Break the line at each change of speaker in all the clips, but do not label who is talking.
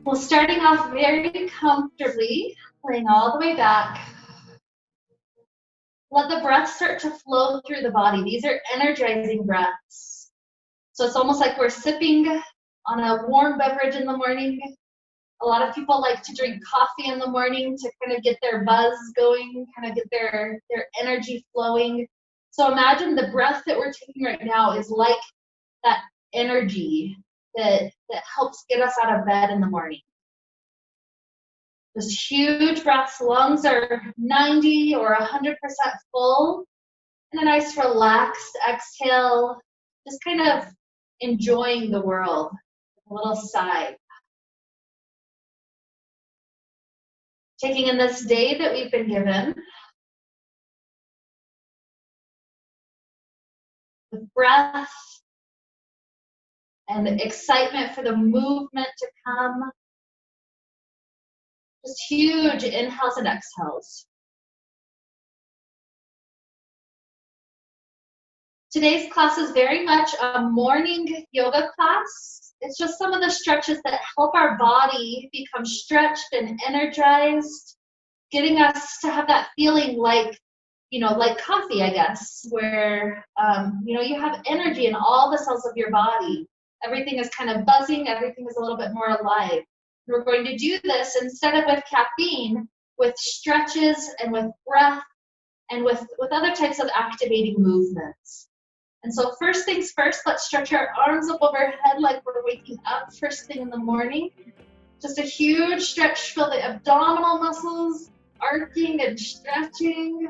Well, starting off very comfortably, laying all the way back. Let the breath start to flow through the body. These are energizing breaths. So it's almost like we're sipping on a warm beverage in the morning. A lot of people like to drink coffee in the morning to kind of get their buzz going, kind of get their energy flowing. So imagine the breath that we're taking right now is like that energy that helps get us out of bed in the morning. Just huge breaths, lungs are 90 or 100% full, and a nice relaxed exhale, just kind of enjoying the world, a little sigh. Taking in this day that we've been given, with breath and excitement for the movement to come. Just huge inhales and exhales. Today's class is very much a morning yoga class. It's just some of the stretches that help our body become stretched and energized, getting us to have that feeling like, like coffee, I guess, where, you have energy in all the cells of your body. Everything is kind of buzzing, everything is a little bit more alive. We're going to do this instead of with caffeine, with stretches and with breath and with other types of activating movements. And so first things first, let's stretch our arms up overhead like we're waking up first thing in the morning. Just a huge stretch, feel the abdominal muscles arcing and stretching.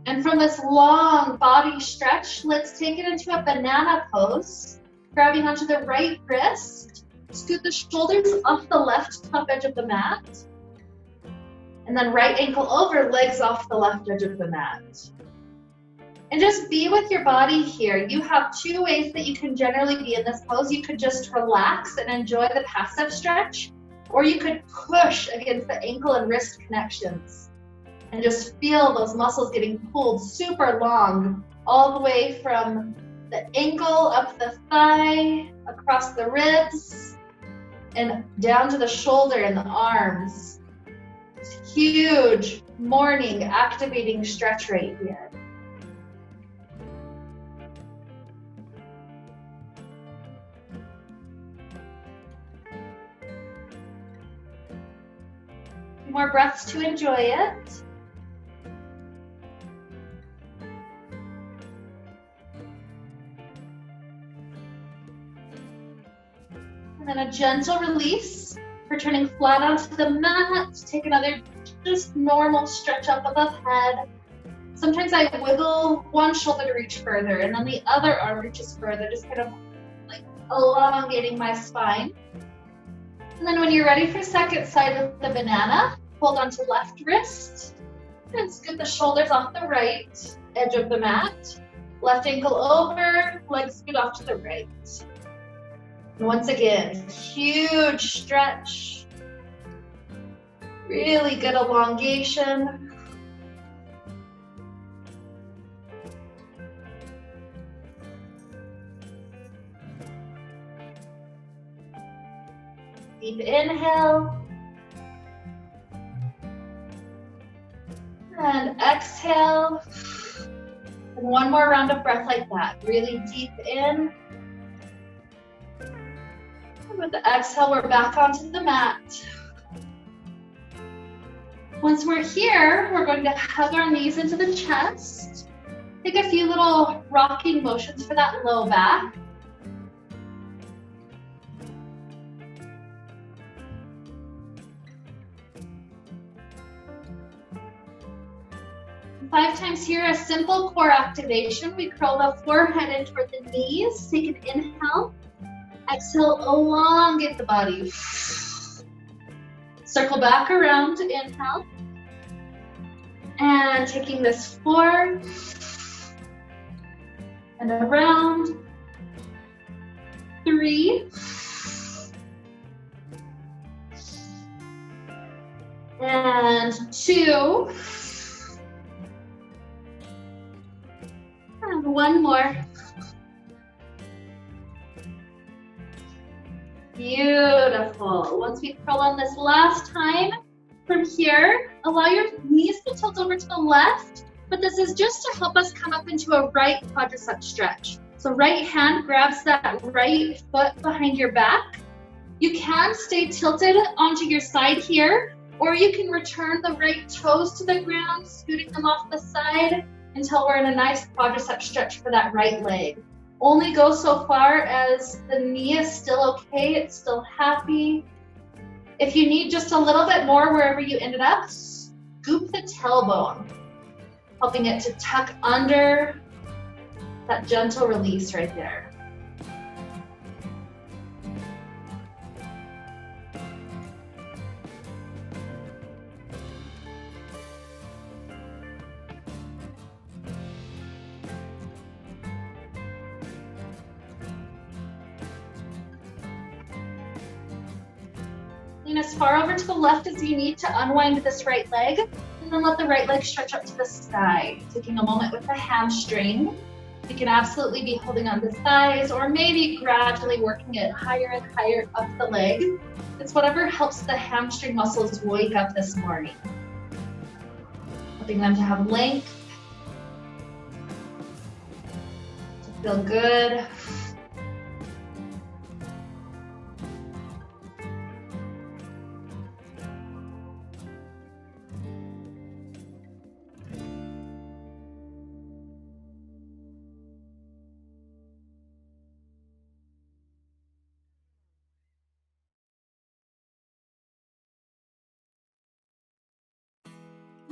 And from this long body stretch, let's take it into a banana pose, grabbing onto the right wrist, scoot the shoulders off the left top edge of the mat, and then right ankle over, legs off the left edge of the mat. And just be with your body here. You have two ways that you can generally be in this pose. You could just relax and enjoy the passive stretch, or you could push against the ankle and wrist connections and just feel those muscles getting pulled super long, all the way from the ankle up the thigh, across the ribs, and down to the shoulder and the arms. It's huge morning activating stretch right here. More breaths to enjoy it. And then a gentle release, returning flat onto the mat. Take another just normal stretch up above head. Sometimes I wiggle one shoulder to reach further, and then the other arm reaches further, just kind of like elongating my spine. And then when you're ready for second side with the banana, hold on to left wrist and scoot the shoulders off the right edge of the mat. Left ankle over, legs scoot off to the right. And once again, huge stretch. Really good elongation. Deep inhale. And exhale. And one more round of breath like that. Really deep in. And with the exhale, we're back onto the mat. Once we're here, we're going to hug our knees into the chest. Take a few little rocking motions for that low back. Five times here, a simple core activation. We curl the forehead in toward the knees. Take an inhale. Exhale, elongate the body. Circle back around, inhale. And taking this 4. And around. 3. And 2. And one more. Beautiful. Once we curl on this last time, from here, allow your knees to tilt over to the left, but this is just to help us come up into a right quadricep stretch. So right hand grabs that right foot behind your back. You can stay tilted onto your side here, or you can return the right toes to the ground, scooting them off the side until we're in a nice quadricep stretch for that right leg. Only go so far as the knee is still okay, it's still happy. If you need just a little bit more wherever you ended up, scoop the tailbone, helping it to tuck under, that gentle release right there. Lean as far over to the left as you need to unwind this right leg, and then let the right leg stretch up to the sky. Taking a moment with the hamstring. You can absolutely be holding on the thighs or maybe gradually working it higher and higher up the leg. It's whatever helps the hamstring muscles wake up this morning. Helping them to have length, to feel good.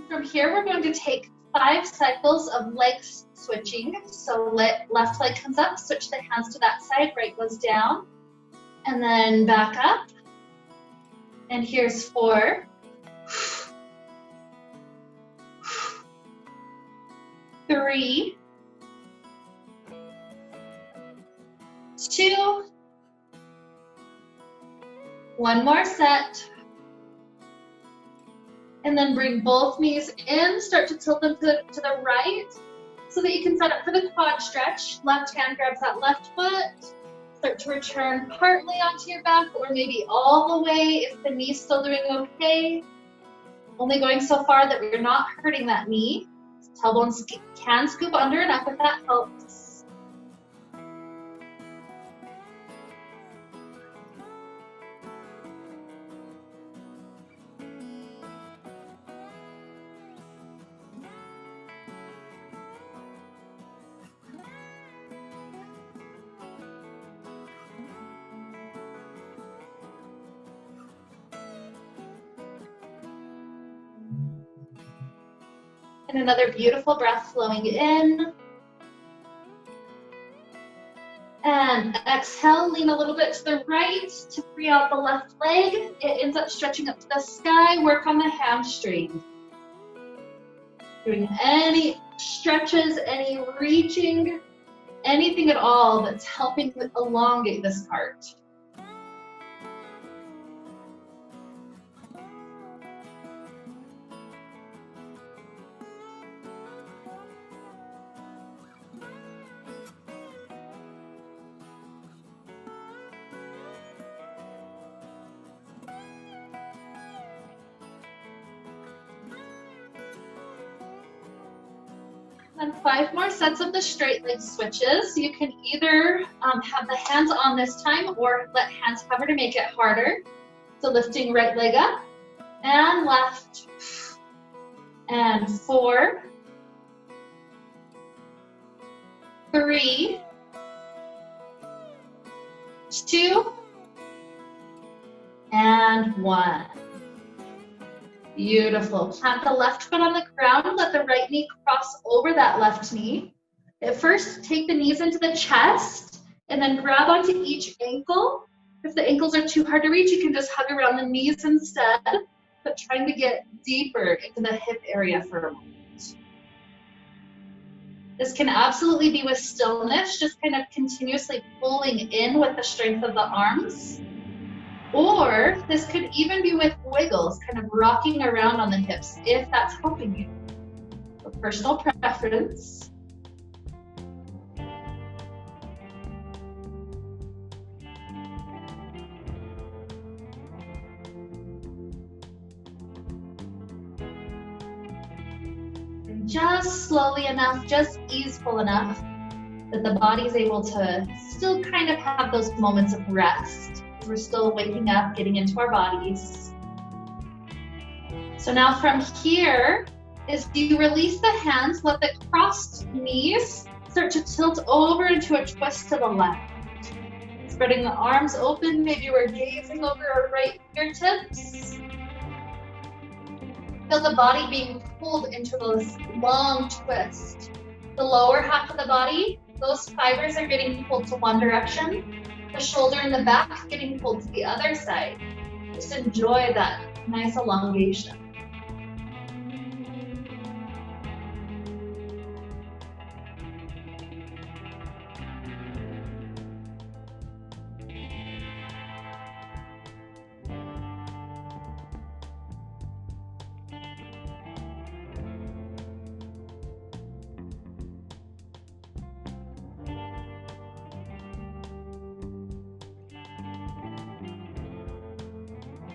From here, we're going to take 5 cycles of leg switching. So left leg comes up, switch the hands to that side, right goes down, and then back up. And here's 4. 3, 2, one more set. And then bring both knees in, start to tilt them to the right so that you can set up for the quad stretch. Left hand grabs that left foot. Start to return partly onto your back or maybe all the way if the knee's still doing okay. Only going so far that we're not hurting that knee. Tailbones can scoop under and up if that helps. And another beautiful breath flowing in. And exhale, lean a little bit to the right to free out the left leg. It ends up stretching up to the sky. Work on the hamstring. Doing any stretches, any reaching, anything at all that's helping elongate this part. And 5 more sets of the straight leg switches. You can either have the hands on this time or let hands hover to make it harder. So lifting right leg up and left and 4, 3, 2, and 1. Beautiful. Plant the left foot on the ground. Let the right knee cross over that left knee. At first, take the knees into the chest and then grab onto each ankle. If the ankles are too hard to reach, you can just hug around the knees instead, but trying to get deeper into the hip area for a moment. This can absolutely be with stillness, just kind of continuously pulling in with the strength of the arms. Or this could even be with wiggles, kind of rocking around on the hips, if that's helping you. For personal preference. just slowly enough, just easeful enough that the body's able to still kind of have those moments of rest. We're still waking up, getting into our bodies. So now from here, as you release the hands, let the crossed knees start to tilt over into a twist to the left. Spreading the arms open, maybe we're gazing over our right fingertips. Feel the body being pulled into this long twist. The lower half of the body, those fibers are getting pulled to one direction. The shoulder and the back getting pulled to the other side. Just enjoy that nice elongation.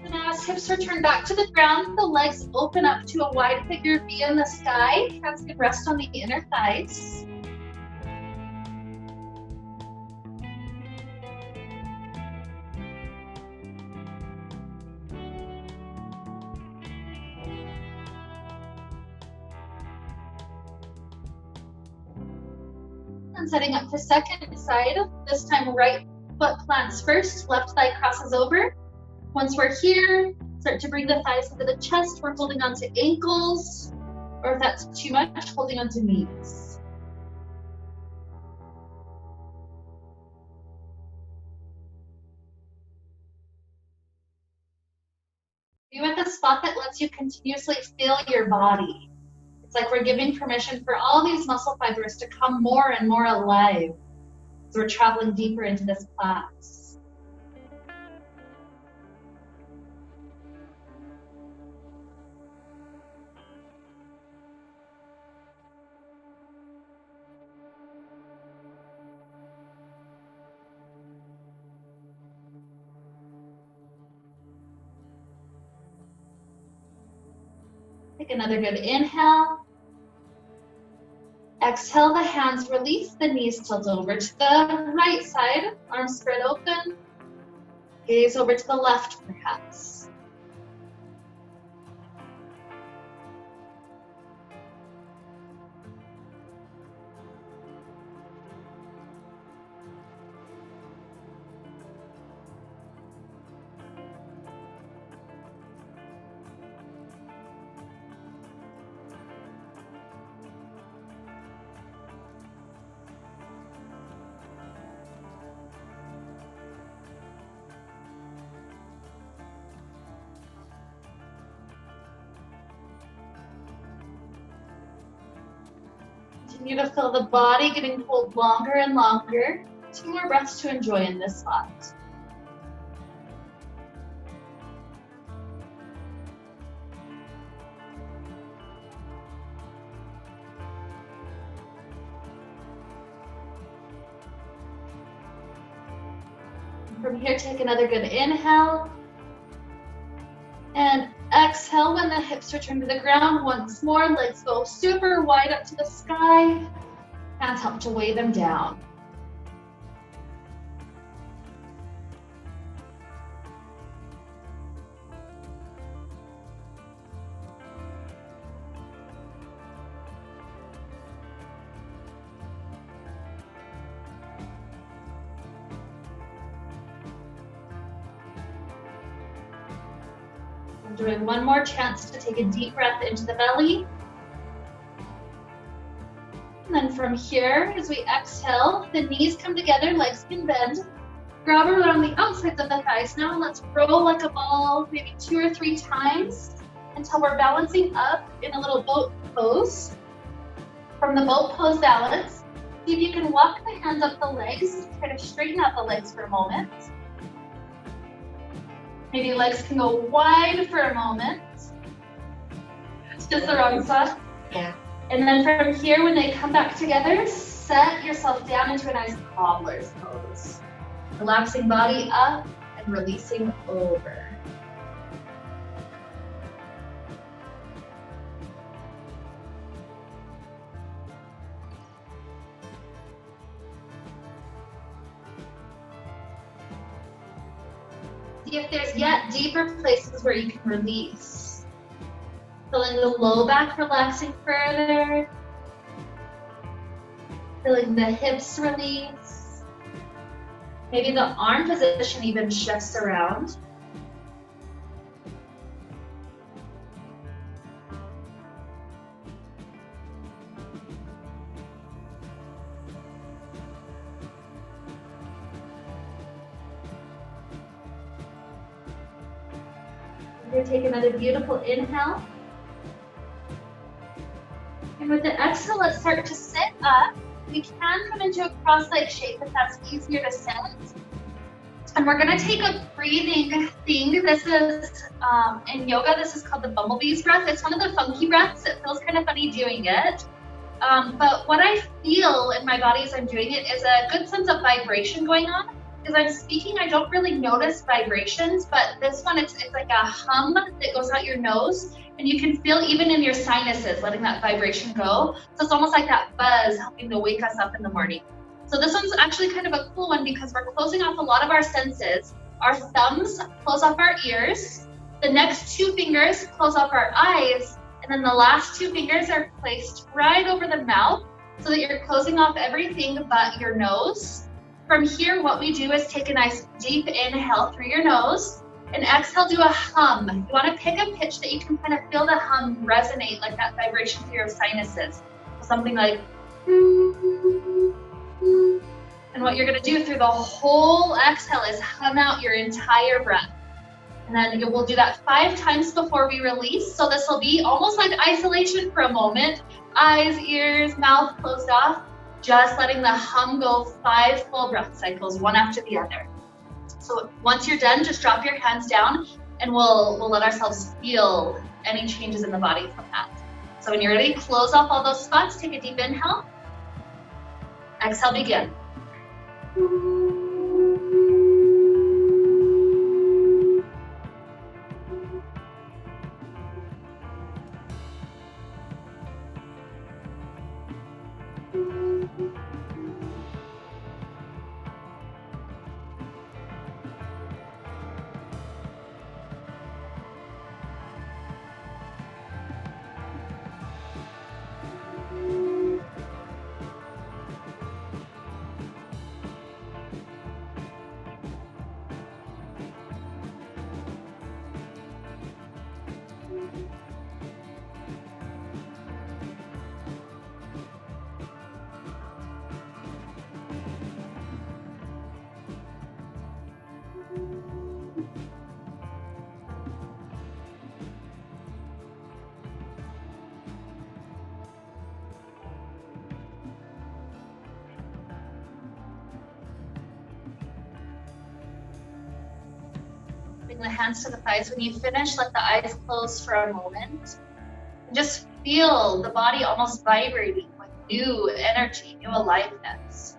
Now as hips return back to the ground, the legs open up to a wide figure V in the sky. Hands can rest on the inner thighs. And setting up for second side, this time right foot plants first, left thigh crosses over. Once we're here, start to bring the thighs into the chest. We're holding onto ankles, or if that's too much, holding onto knees. Be with a spot that lets you continuously feel your body. It's like we're giving permission for all these muscle fibers to come more and more alive as we're traveling deeper into this class. Take another good inhale. Exhale the hands, release the knees, tilt over to the right side, arms spread open. Gaze over to the left perhaps. Continue to feel the body getting pulled longer and longer. 2 more breaths to enjoy in this spot. From here, take another good inhale. And exhale when the hips return to the ground. Once more, legs go super wide up to the sky. Hands help to weigh them down. Doing one more chance to take a deep breath into the belly. And then from here, as we exhale, the knees come together, legs can bend. Grab around the outsides of the thighs now, and let's roll like a ball, maybe 2 or 3 times until we're balancing up in a little boat pose. From the boat pose balance, see if you can walk the hands up the legs, try to straighten out the legs for a moment. Maybe legs can go wide for a moment. It's just the wrong spot.
Yeah.
And then from here, when they come back together, set yourself down into a nice cobbler's pose. Relaxing body up and releasing over. See if there's yet deeper places where you can release. Feeling the low back relaxing further. Feeling the hips release. Maybe the arm position even shifts around. We're going to take another beautiful inhale. And with the exhale, let's start to sit up. We can come into a cross-leg shape if that's easier to sit. And we're going to take a breathing thing. This is, in yoga, this is called the bumblebee's breath. It's one of the funky breaths. It feels kind of funny doing it. But what I feel in my body as I'm doing it is a good sense of vibration going on. As I'm speaking, I don't really notice vibrations, but this one, it's like a hum that goes out your nose, and you can feel even in your sinuses, letting that vibration go. So it's almost like that buzz helping to wake us up in the morning. So this one's actually kind of a cool one because we're closing off a lot of our senses. Our thumbs close off our ears, the next two fingers close off our eyes, and then the last two fingers are placed right over the mouth so that you're closing off everything but your nose. From here, what we do is take a nice deep inhale through your nose and exhale, do a hum. You want to pick a pitch that you can kind of feel the hum resonate, like that vibration through your sinuses. Something like, and what you're going to do through the whole exhale is hum out your entire breath. And then we'll do that 5 times before we release. So this will be almost like isolation for a moment. Eyes, ears, mouth closed off. Just letting the hum go 5 full breath cycles, one after the other. So once you're done, just drop your hands down and we'll let ourselves feel any changes in the body from that. So when you're ready, close off all those spots, take a deep inhale. Exhale, begin. Bring the hands to the thighs. When you finish, let the eyes close for a moment. And just feel the body almost vibrating with new energy, new aliveness.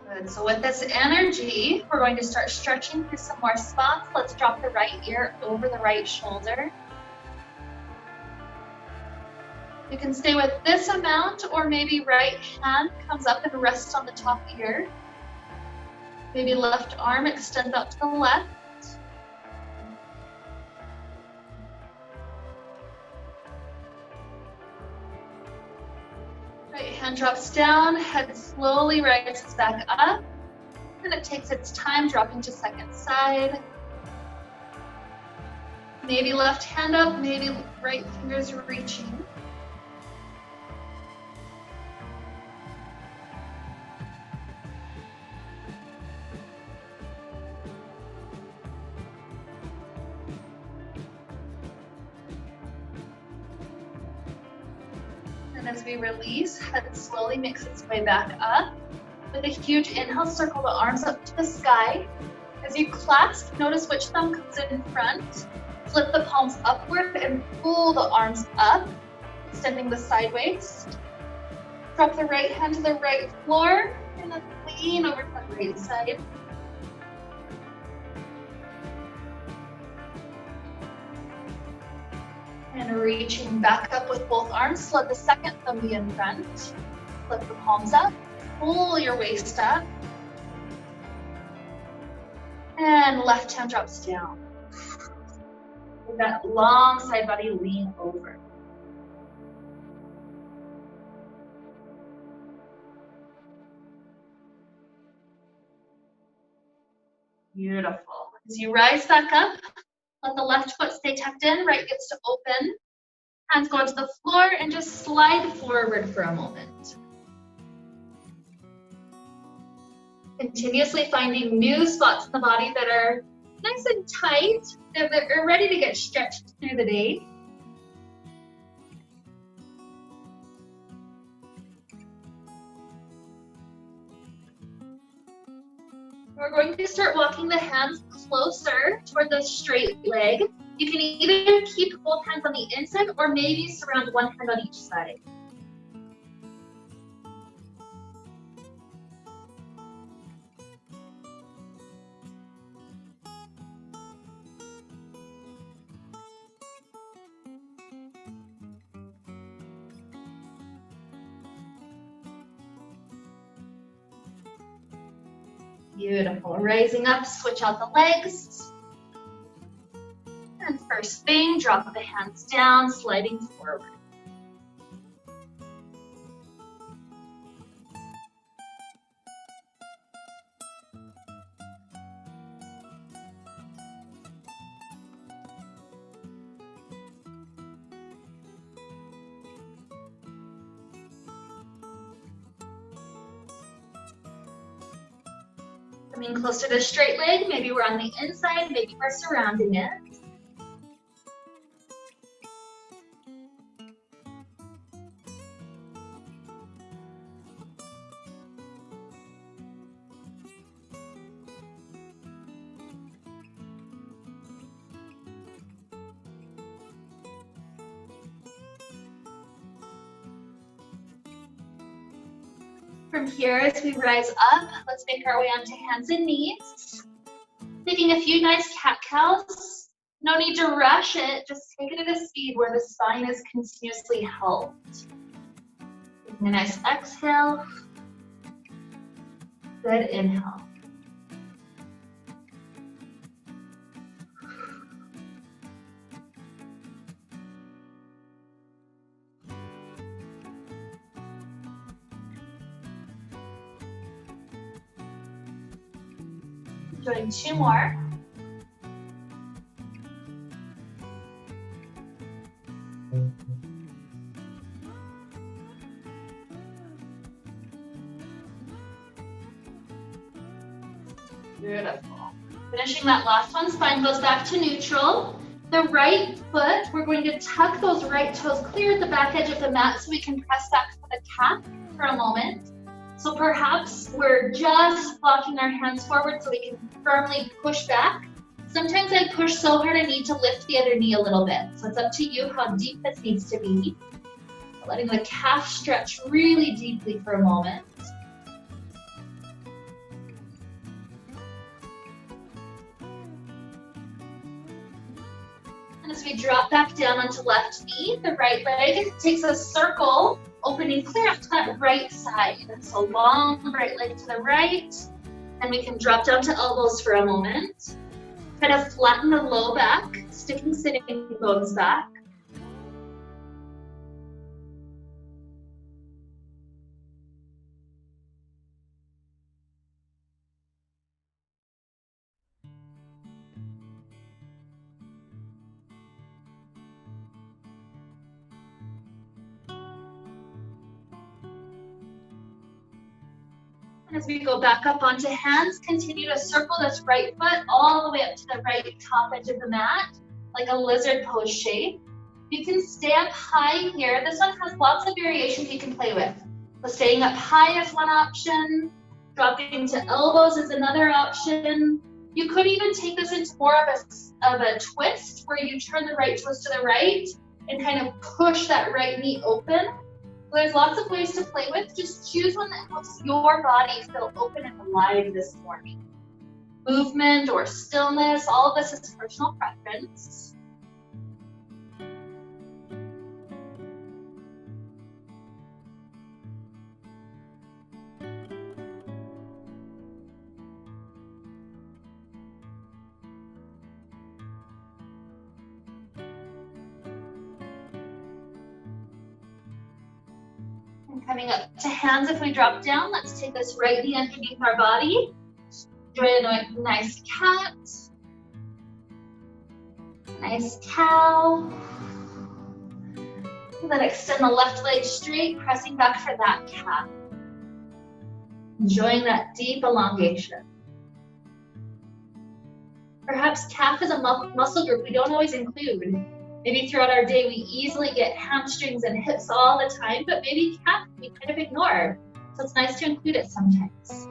Good. So with this energy, we're going to start stretching through some more spots. Let's drop the right ear over the right shoulder. You can stay with this amount, or maybe right hand comes up and rests on the top ear. Maybe left arm extends out to the left. Right hand drops down, head slowly rises back up. And it takes its time, dropping to second side. Maybe left hand up, maybe right fingers reaching. As we release, head slowly makes its way back up. With a huge inhale, circle the arms up to the sky. As you clasp, notice which thumb comes in front. Flip the palms upward and pull the arms up, extending the side waist. Drop the right hand to the right floor and then lean over to the right side. And reaching back up with both arms, let the second thumb be in front. Lift the palms up, pull your waist up. And left hand drops down. With that long side body, lean over. Beautiful. As you rise back up, let the left foot stay tucked in, right gets to open. Hands go onto the floor and just slide forward for a moment. Continuously finding new spots in the body that are nice and tight, that are ready to get stretched through the day. We're going to start walking the hands closer toward the straight leg. You can either keep both hands on the inside or maybe surround one hand on each side. Beautiful. Rising up, switch out the legs. And first thing, drop the hands down, sliding forward. Coming closer to straight leg, maybe we're on the inside, maybe we're surrounding it. From here, as we rise up, let's make our way onto hands and knees. Taking a few nice cat-cows. No need to rush it, just take it at a speed where the spine is continuously held. Taking a nice exhale. Good inhale. Doing two more. Beautiful. Finishing that last one, spine goes back to neutral. The right foot, we're going to tuck those right toes clear at the back edge of the mat so we can press back to the calf for a moment. So perhaps we're just walking our hands forward so we can firmly push back. Sometimes I push so hard I need to lift the other knee a little bit. So it's up to you how deep this needs to be. Letting the calf stretch really deeply for a moment. And as we drop back down onto left knee, the right leg takes a circle, opening clear up to that right side. So long right leg to the right, and we can drop down to elbows for a moment. Kind of flatten the low back, sticking sitting bones back. As we go back up onto hands, continue to circle this right foot all the way up to the right top edge of the mat, like a lizard pose shape. You can stay up high here. This one has lots of variations you can play with. So staying up high is one option. Dropping to elbows is another option. You could even take this into more of a twist where you turn the right toes to the right and kind of push that right knee open. So there's lots of ways to play with. Just choose one that helps your body feel open and alive this morning. Movement or stillness, all of this is personal preference. Coming up to hands if we drop down. Let's take this right knee underneath our body. Enjoy a nice cat. Nice cow. And then extend the left leg straight, pressing back for that cat. Enjoying that deep elongation. Perhaps calf is a muscle group we don't always include. Maybe throughout our day we easily get hamstrings and hips all the time, but maybe calf we kind of ignore. So it's nice to include it sometimes.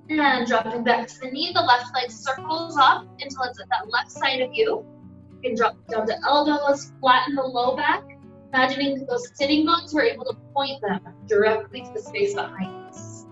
And dropping back to the knee, the left leg circles up until it's at that left side of you. You can drop down to elbows, flatten the low back. Imagining those sitting bones, we're able to point them directly to the space behind us.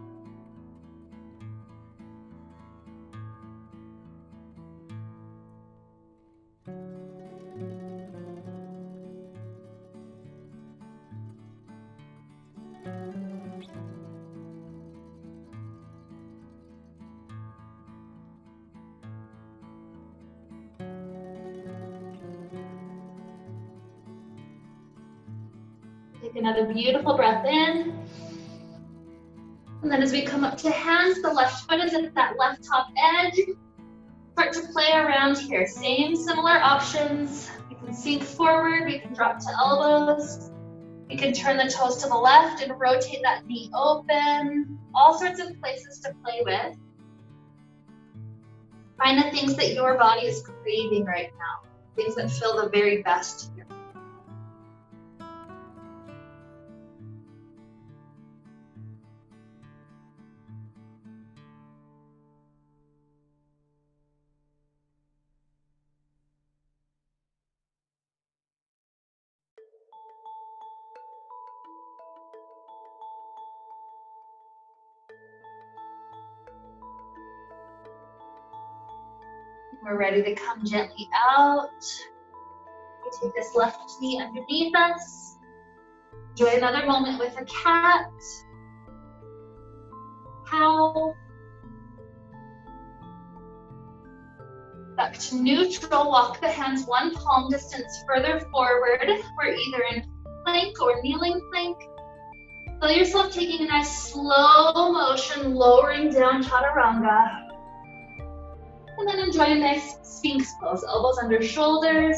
Take another beautiful breath in. And then as we come up to hands, the left foot is at that left top edge. Start to play around here. Same similar options. We can sink forward, we can drop to elbows. We can turn the toes to the left and rotate that knee open. All sorts of places to play with. Find the things that your body is craving right now. Things that feel the very best here. We're ready to come gently out. We take this left knee underneath us. Enjoy another moment with a cat, cow. Back to neutral. Walk the hands one palm distance further forward. We're either in plank or kneeling plank. Feel yourself taking a nice slow motion, lowering down chaturanga. And then enjoy a nice Sphinx Pose, elbows under shoulders.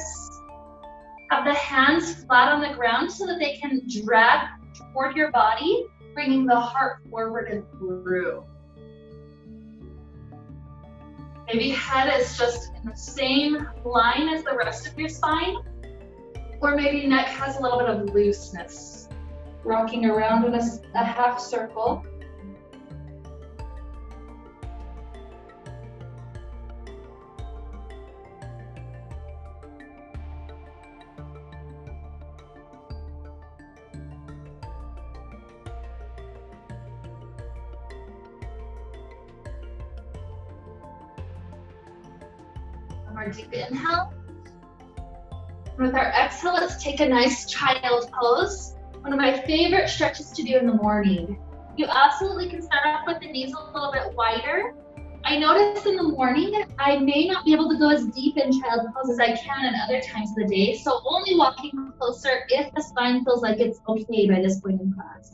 Have the hands flat on the ground so that they can drag toward your body, bringing the heart forward and through. Maybe head is just in the same line as the rest of your spine, or maybe neck has a little bit of looseness. Rocking around in a half circle. More deep inhale. With our exhale, let's take a nice child pose. One of my favorite stretches to do in the morning. You absolutely can start off with the knees a little bit wider. I notice in the morning, I may not be able to go as deep in child pose as I can in other times of the day, so only walking closer if the spine feels like it's okay by this point in class.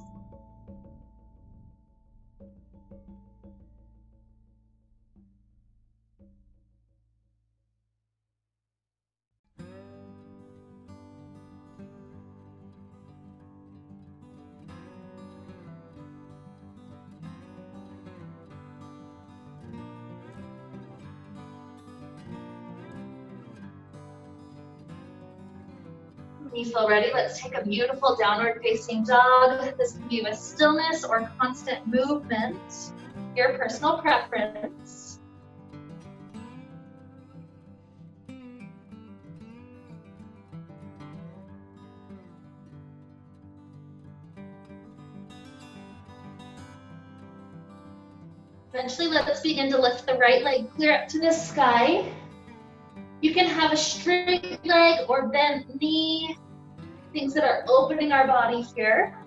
When you feel ready, let's take a beautiful downward facing dog. This can be with stillness or constant movement, your personal preference. Eventually, let's begin to lift the right leg clear up to the sky. You can have a straight leg or bent knee, things that are opening our body here.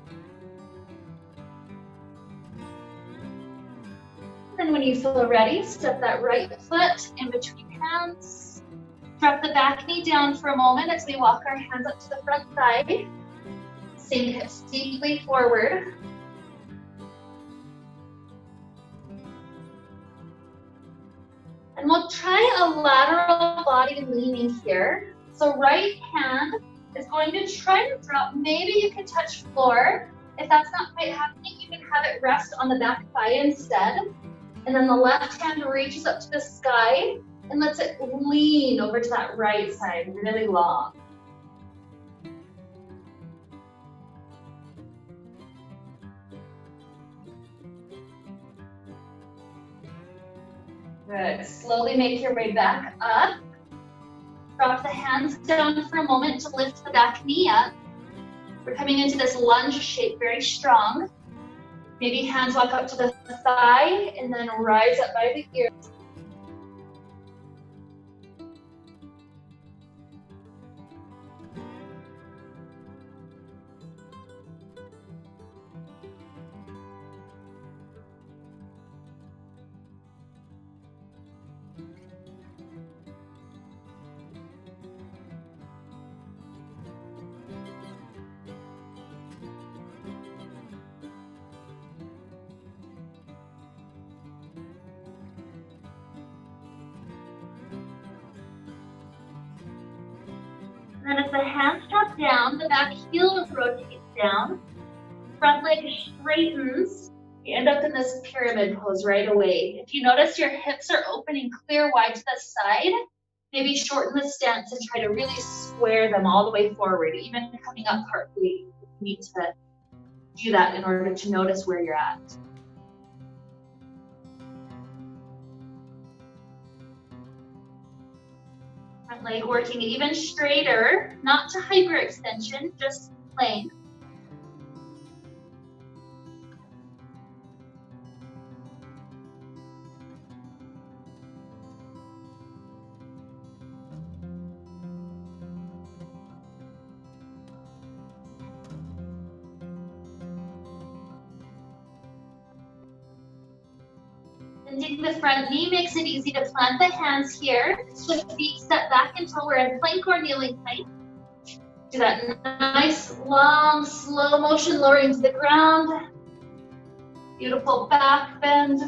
And when you feel ready, step that right foot in between hands. Drop the back knee down for a moment as we walk our hands up to the front thigh. Sink hips deeply forward. And we'll try a lateral body leaning here. So right hand is going to try to drop. Maybe you can touch floor. If that's not quite happening, you can have it rest on the back thigh instead. And then the left hand reaches up to the sky and lets it lean over to that right side, really long. Good. Slowly make your way back up. Drop the hands down for a moment to lift the back knee up. We're coming into this lunge shape, very strong. Maybe hands walk up to the thigh and then rise up by the ears. And then as the hands drop down, the back heel rotates down. Front leg straightens. You end up in this pyramid pose right away. If you notice your hips are opening clear wide to the side, maybe shorten the stance and try to really square them all the way forward, even coming up partway. You need to do that in order to notice where you're at. Front leg working even straighter, not to hyperextension, just plain. Bending the front knee makes it easy to plant the hands here. Switch feet, step back until we're in plank or kneeling height. Do that nice, long, slow motion lowering to the ground. Beautiful back bend.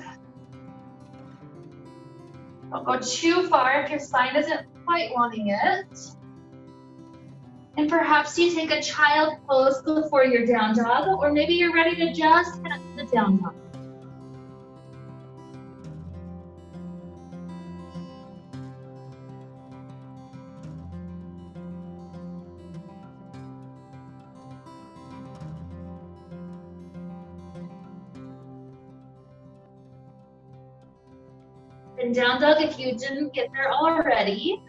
Don't go too far if your spine isn't quite wanting it. And perhaps you take a child pose before your down dog, or maybe you're ready to just head up to the down dog. And down dog if you didn't get there already.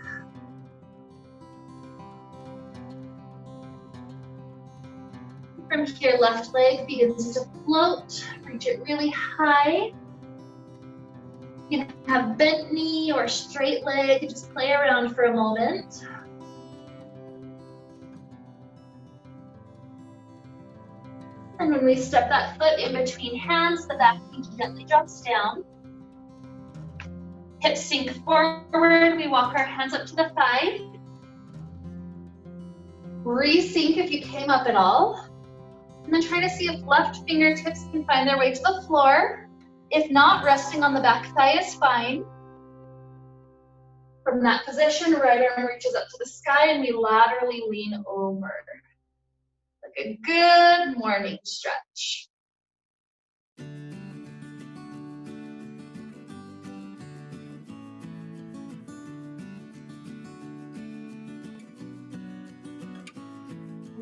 From here, left leg begins to float. Reach it really high. You can have bent knee or straight leg. Just play around for a moment. And when we step that foot in between hands, the back knee gently drops down. Hips sink forward. We walk our hands up to the thigh. Re-sink if you came up at all. And then try to see if left fingertips can find their way to the floor. If not, resting on the back thigh is fine. From that position, right arm reaches up to the sky and we laterally lean over. Like a good morning stretch.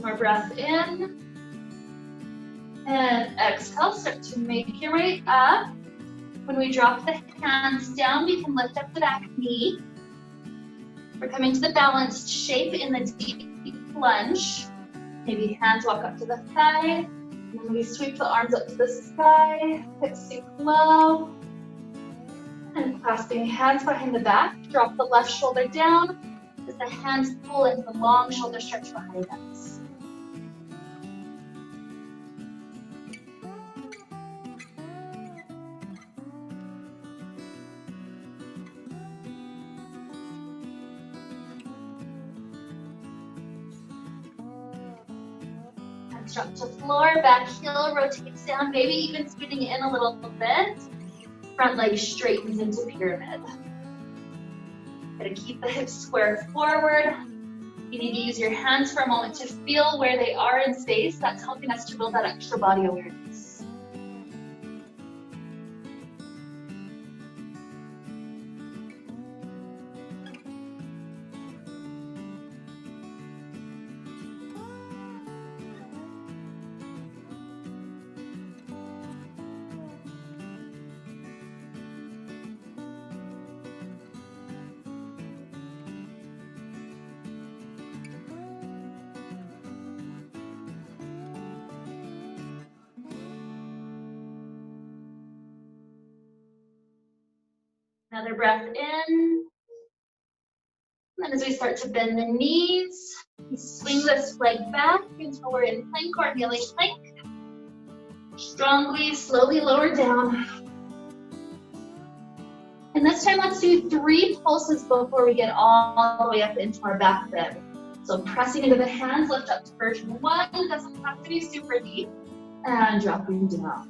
More breath in. And exhale, start to make your way up. When we drop the hands down, we can lift up the back knee. We're coming to the balanced shape in the deep lunge. Maybe hands walk up to the thigh. And then we sweep the arms up to the sky. Hips sink low. And clasping hands behind the back. Drop the left shoulder down as the hands pull into the long shoulder stretch behind us. hands drop to floor, back heel rotates down, maybe even scooting in a little bit. Front leg straightens into pyramid. Gotta keep the hips square forward. You need to use your hands for a moment to feel where they are in space. That's helping us to build that extra body awareness. Another breath in. And then as we start to bend the knees, we swing this leg back until we're in plank or kneeling plank. Strongly, slowly lower down. And this time let's do 3 pulses before we get all the way up into our back bend. So pressing into the hands, lift up to version 1. Doesn't have to be super deep. And dropping down.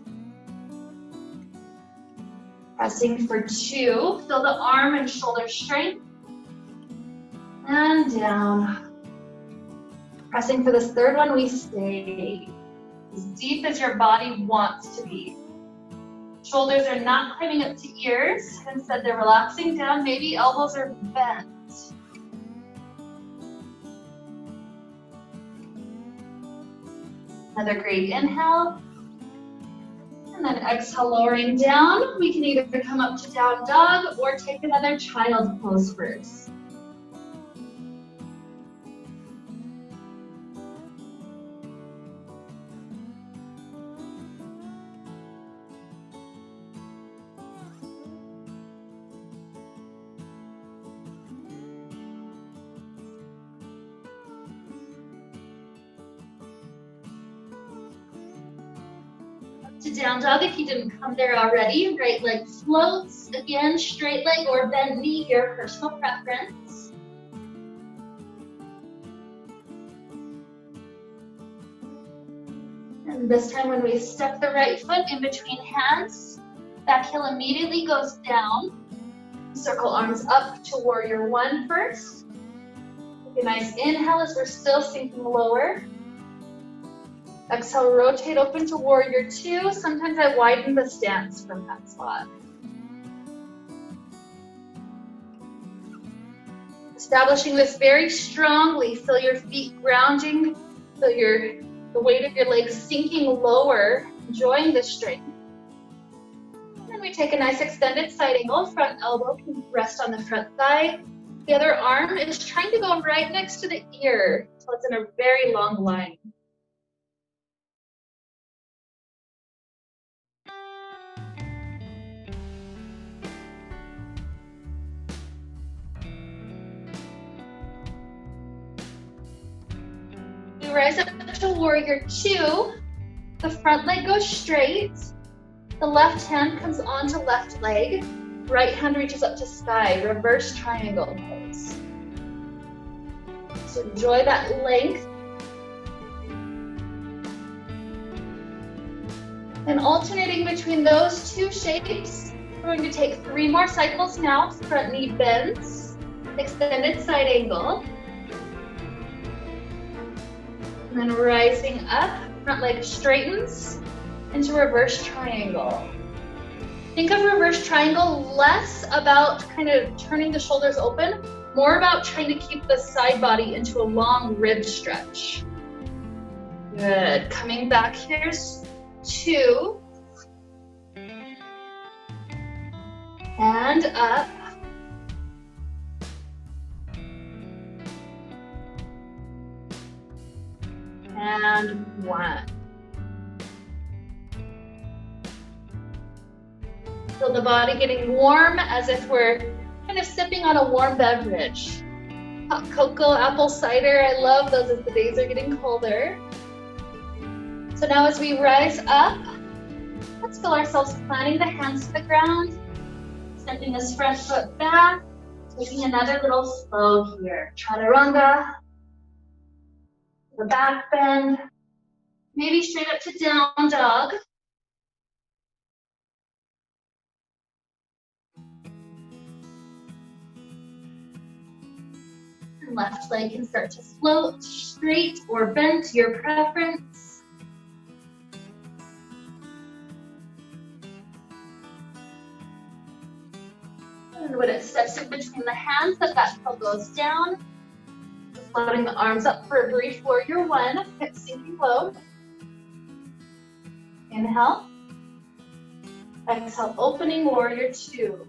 Pressing for 2, feel the arm and shoulder strength. And down. Pressing for this 3rd one, we stay as deep as your body wants to be. Shoulders are not climbing up to ears. Instead, they're relaxing down. Maybe elbows are bent. Another great inhale. And then exhale, lowering down. We can either come up to down dog or take another child pose first. To down dog if you didn't come there already. Right leg floats. Again, straight leg or bent knee, your personal preference. And this time when we step the right foot in between hands, back heel immediately goes down. Circle arms up to warrior 1 first. Take a nice inhale as we're still sinking lower. Exhale, rotate open to warrior 2. Sometimes I widen the stance from that spot. Establishing this very strongly. Feel your feet grounding. Feel the weight of your legs sinking lower. Enjoying this strength. And then we take a nice extended side angle. Front elbow can rest on the front thigh. The other arm is trying to go right next to the ear. So it's in a very long line. Rise up to warrior 2. The front leg goes straight. The left hand comes onto left leg. Right hand reaches up to sky. Reverse triangle pose. So enjoy that length. And alternating between those 2 shapes, we're going to take 3 more cycles now. Front knee bends. Extended side angle. And then rising up, front leg straightens into reverse triangle. Think of reverse triangle less about kind of turning the shoulders open, more about trying to keep the side body into a long rib stretch. Good. Coming back, here's 2. And up. And 1. Feel the body getting warm as if we're kind of sipping on a warm beverage. Hot cocoa, apple cider, I love those as the days are getting colder. So now as we rise up, let's feel ourselves planting the hands to the ground, stepping this front foot back, taking another little flow here. Chaturanga. The back bend, Maybe straight up to down dog. And left leg can start to float straight or bent, your preference. And when it steps in between the hands, that toe goes down. Floating the arms up for a brief warrior one, hips sinking low. Inhale. Exhale, opening warrior two.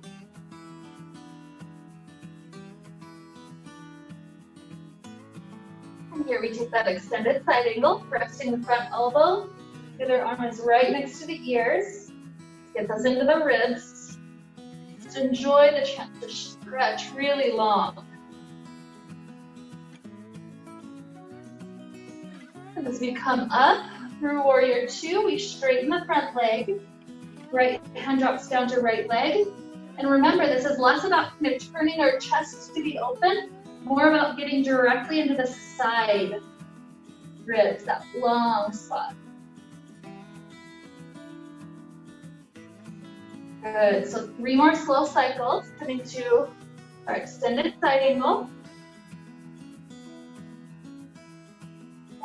And here we take that extended side angle, resting the front elbow. The other arm is right next to the ears. Gets us into the ribs. Just enjoy the chance to stretch really long. And as we come up through warrior two, we straighten the front leg. Right hand drops down to right leg. And remember, this is less about kind of turning our chest to be open, more about getting directly into the side ribs, that long spot. Good, so 3 more slow cycles, coming to our extended side angle.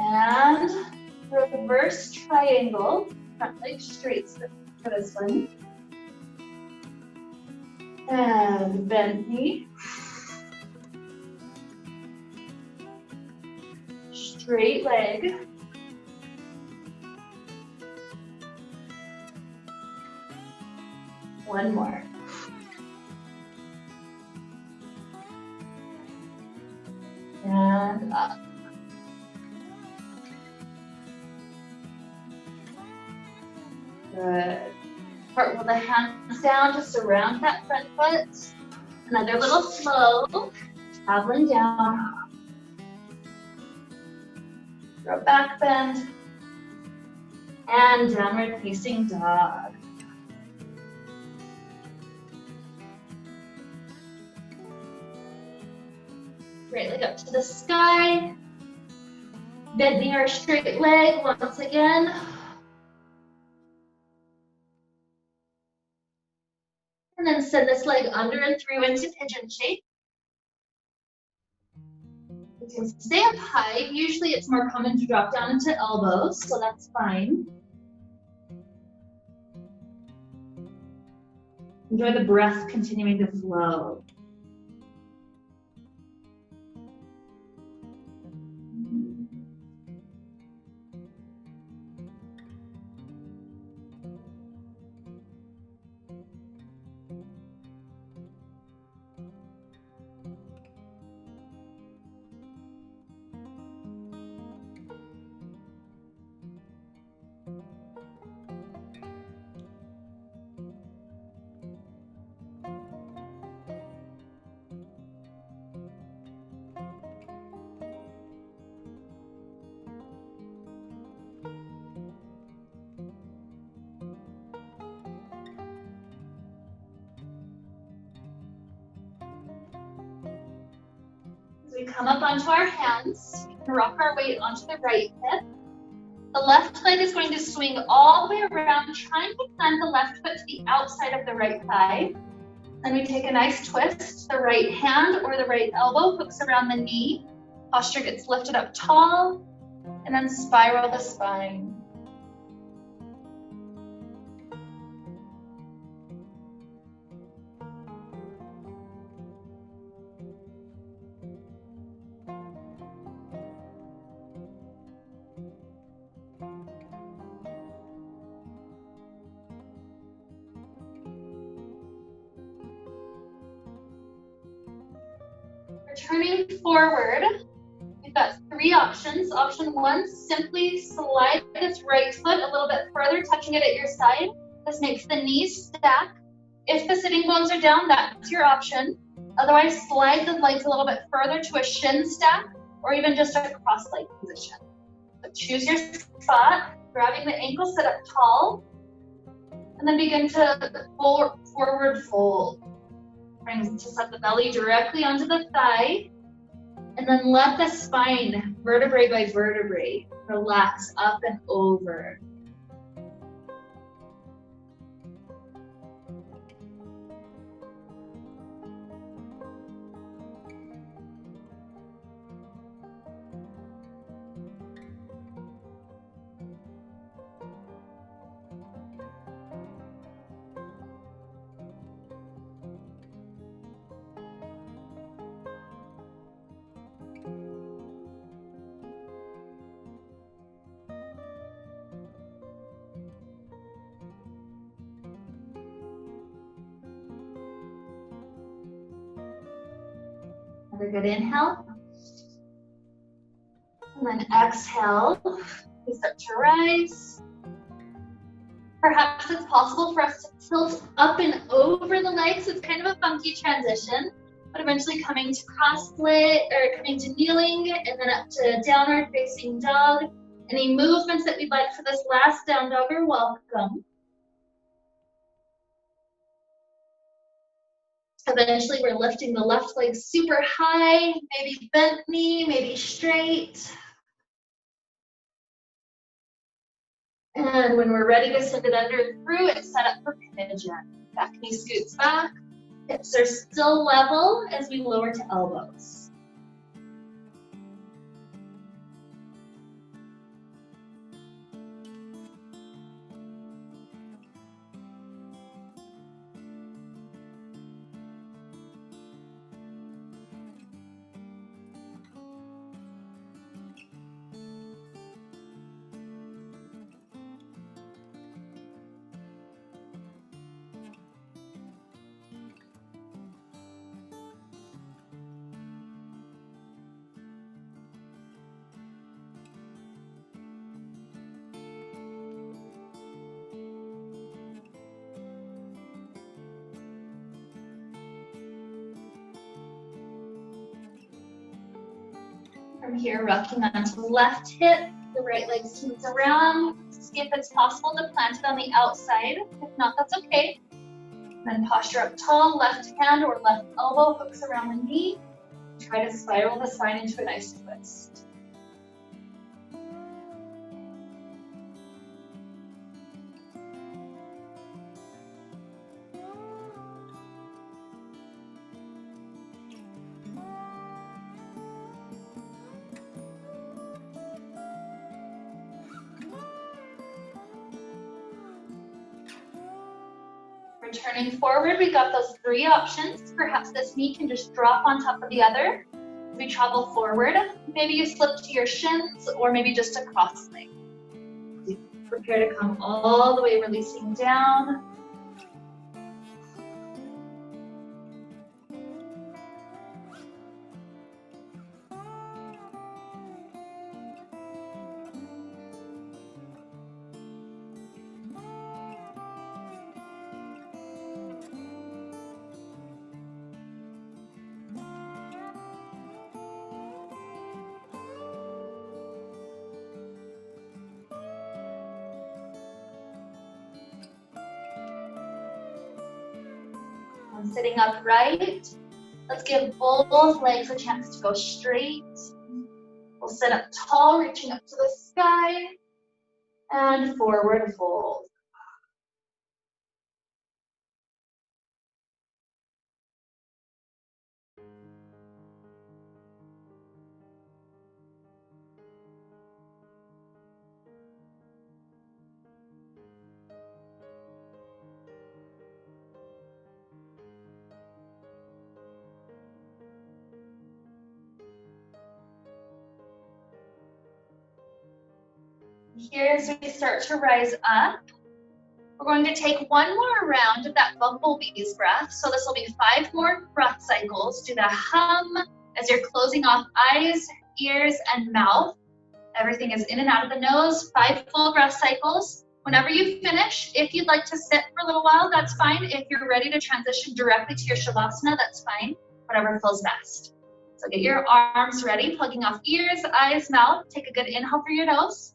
And reverse triangle, front leg straight for this one. And bend knee. Straight leg. One more. And up. Good. Cartwheel the hands down just around that front foot. Another little flow, traveling down. Throw back bend. And downward facing dog. Right leg up to the sky. Bending our straight leg once again. And then send this leg under and through into pigeon shape. You can stay up high. Usually it's more common to drop down into elbows, so that's fine. Enjoy the breath continuing to flow. We come up onto our hands, we can rock our weight onto the right hip. The left leg is going to swing all the way around, trying to plant the left foot to the outside of the right thigh. Then we take a nice twist. The right hand or the right elbow hooks around the knee. Posture gets lifted up tall, and then spiral the spine. Turning forward, we've got 3 options. Option 1, simply slide this right foot a little bit further, touching it at your side. This makes the knees stack. If the sitting bones are down, that's your option. Otherwise, slide the legs a little bit further to a shin stack or even just a cross-leg position. So choose your spot, grabbing the ankle, sit up tall, and then begin to forward fold. Bring to set the belly directly onto the thigh, and then let the spine, vertebrae by vertebrae, Relax up and over. Another good inhale. And then exhale. We start to rise. Perhaps it's possible for us to tilt up and over the legs. It's kind of a funky transition, but eventually coming to cross-split or coming to kneeling and then up to downward facing dog. Any movements that we'd like for this last down dog are welcome. Eventually we're lifting the left leg super high, maybe bent knee, maybe straight. And when we're ready to send it under through, it's set up for pigeon. Back knee scoots back. Hips are still level as we lower to elbows. From here, rocking onto the left hip, the right leg swings around. See if it's possible to plant it on the outside. If not, that's okay. Then posture up tall, left hand or left elbow hooks around the knee. Try to spiral the spine into a nice twist. Returning forward, we got those three options. Perhaps this knee can just drop on top of the other. As we travel forward, maybe you slip to your shins or maybe just a cross leg. Prepare to come all the way, releasing down. Sitting upright. Let's give both legs a chance to go straight. We'll sit up tall, reaching up to the sky, and forward fold. Here, as we start to rise up, we're going to take one more round of that bumblebee's breath. So this will be 5 more breath cycles. Do the hum as you're closing off eyes, ears, and mouth. Everything is in and out of the nose. 5 full breath cycles. Whenever you finish, if you'd like to sit for a little while, that's fine. If you're ready to transition directly to your Shavasana, that's fine. Whatever feels best. So get your arms ready, plugging off ears, eyes, mouth. Take a good inhale through your nose.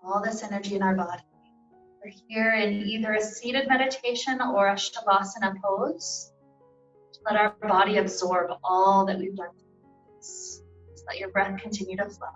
all this energy in our body. We're here in either a seated meditation or a shavasana pose. Let our body absorb all that we've done. Just let your breath continue to flow.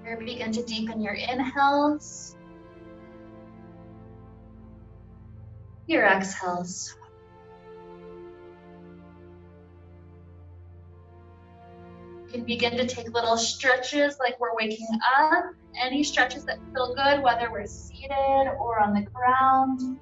Here, begin to deepen your inhales, your exhales. You can begin to take little stretches like we're waking up. Any stretches that feel good, whether we're seated or on the ground.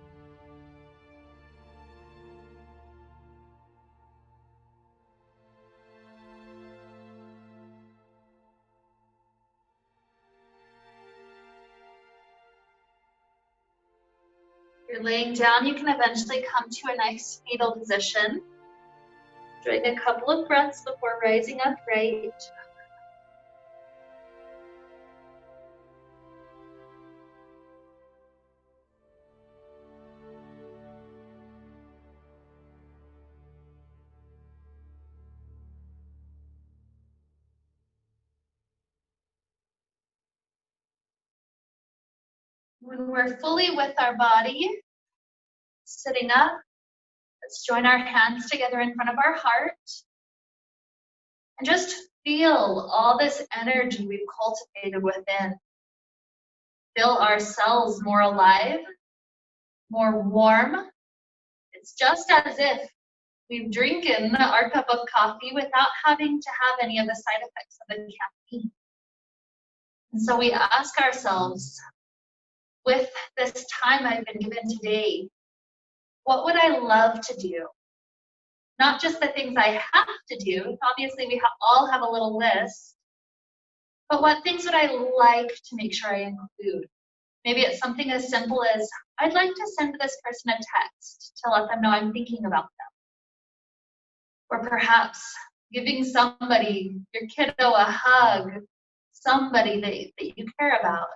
If you're laying down, you can eventually come to a nice fetal position. Doing a couple of breaths before rising upright. When we're fully with our body, sitting up, let's join our hands together in front of our heart and just feel all this energy we've cultivated within. Feel ourselves more alive, more warm. It's just as if we've drinking our cup of coffee without having to have any of the side effects of the caffeine. And so we ask ourselves, with this time I've been given today, what would I love to do? Not just the things I have to do. Obviously, we all have a little list. But what things would I like to make sure I include? Maybe it's something as simple as, I'd like to send this person a text to let them know I'm thinking about them. Or perhaps giving somebody, your kiddo, a hug, somebody that you care about.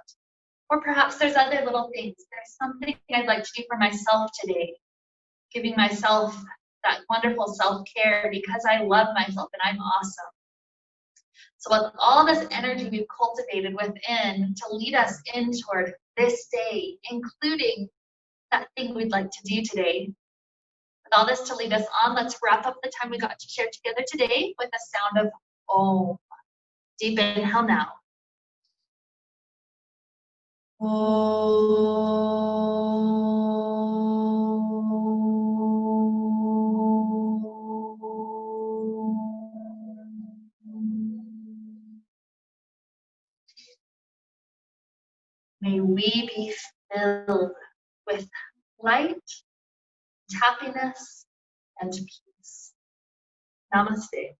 Or perhaps there's other little things. There's something I'd like to do for myself today. Giving myself that wonderful self-care because I love myself and I'm awesome. So with all this energy we've cultivated within to lead us in toward this day, including that thing we'd like to do today, with all this to lead us on, let's wrap up the time we got to share together today with the sound of Om. Deep inhale now. May we be filled with light, happiness, and peace. Namaste.